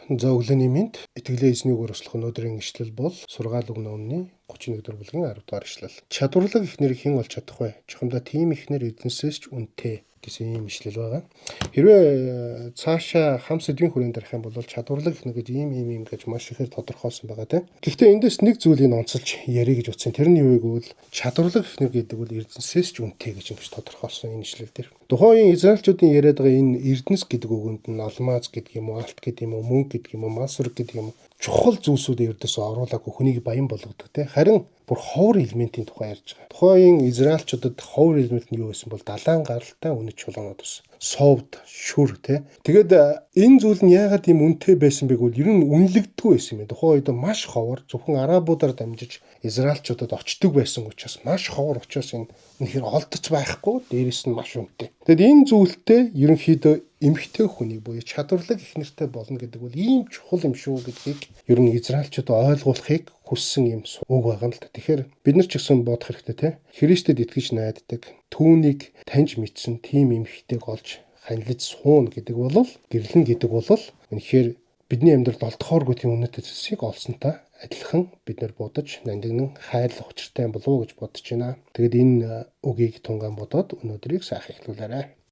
За өглөөний мэнд итгэлээ эзнийг өрөслөх өнөөдрийн ишлэл бол сургаал өгнө өмнө 31 дугаар бүлгийн 10 дугаар ишлэл. Чадварлаг ихнэр хэн олж чадах вэ? Чухамдаа тийм ихнэр эзэнсээс ч үнэтэй гэсэн ийм ишлэл байгаа. Хэрвээ цаашаа хам сэдвийн хүрээнд дарах юм бол чадварлаг ихнэр гэж ийм гэж маш ихээр тодорхойлсон байгаа тийм. Гэхдээ эндээс нэг зүйлийг онцолж ярих гэж утсан. Тэр нь юу вэ гэвэл чадварлаг ихнэр гэдэг бол эзэнсээс ч үнэтэй гэж ингэж тодорхойлсон энэ ишлэл дээр. Тухайн Израильчуудын яриад байгаа энэ эрдэнэс гэдэг үгэнд нь алмаз гэдэг юм уу, алт гэдэг юм уу, мөнгө гэдэг юм уу, масур гэдэг юм уу чухал зүйлсүүд эрдэнэс оруулаагүй хүнийг баян болгодог тийм. Харин бүр ховор элементийн тухай ярьж байгаа. Тухайн Израильчуудад ховор элемент нь юу байсан бол далайн гаралтай үнэт чулуунууд байсан. Совд, шүр тийм. Тэгээд энэ зүйл нь яагаад ийм үнэтэй байсан бэ гэвэл ер нь үнэлэгддэггүй байсан юм. Тухайн үед маш ховор зөвхөн арабуудаар дамжиж Израильчуудад очдөг байсан учраас маш ховор учраас энэ үнэхээр олдож байхгүй, дээрэс нь маш үнэтэй. Тэгэд энэ зүйлтэй ерөнхийдөө эмхтэй хүний буюу чадварлаг их нэртэй болно гэдэг бол ийм чухал юм шүү гэдгийг ер нь Израильчууд ойлгуулахыг хүссэн юм үг байгаа юм л да. Тэгэхээр бид нар ч гэсэн бодох хэрэгтэй тийм. Христэд итгэж найддаг, түүнийг таньж мэдсэн тийм эмхтэйг олж ханилж сууна гэдэг бол гэрлэн гэдэг бол үнэхээр бидний амьдралд олдохооргүй тийм үнэтэй зүйлсийг олсонтой адилхан бид нар будаж нандинан хайрлах учиртай болов уу гэж бодож байна. Тэгэд энэ үгийг тунгаан бодоод өнөөдрийг сайхан эхлүүлээрэй.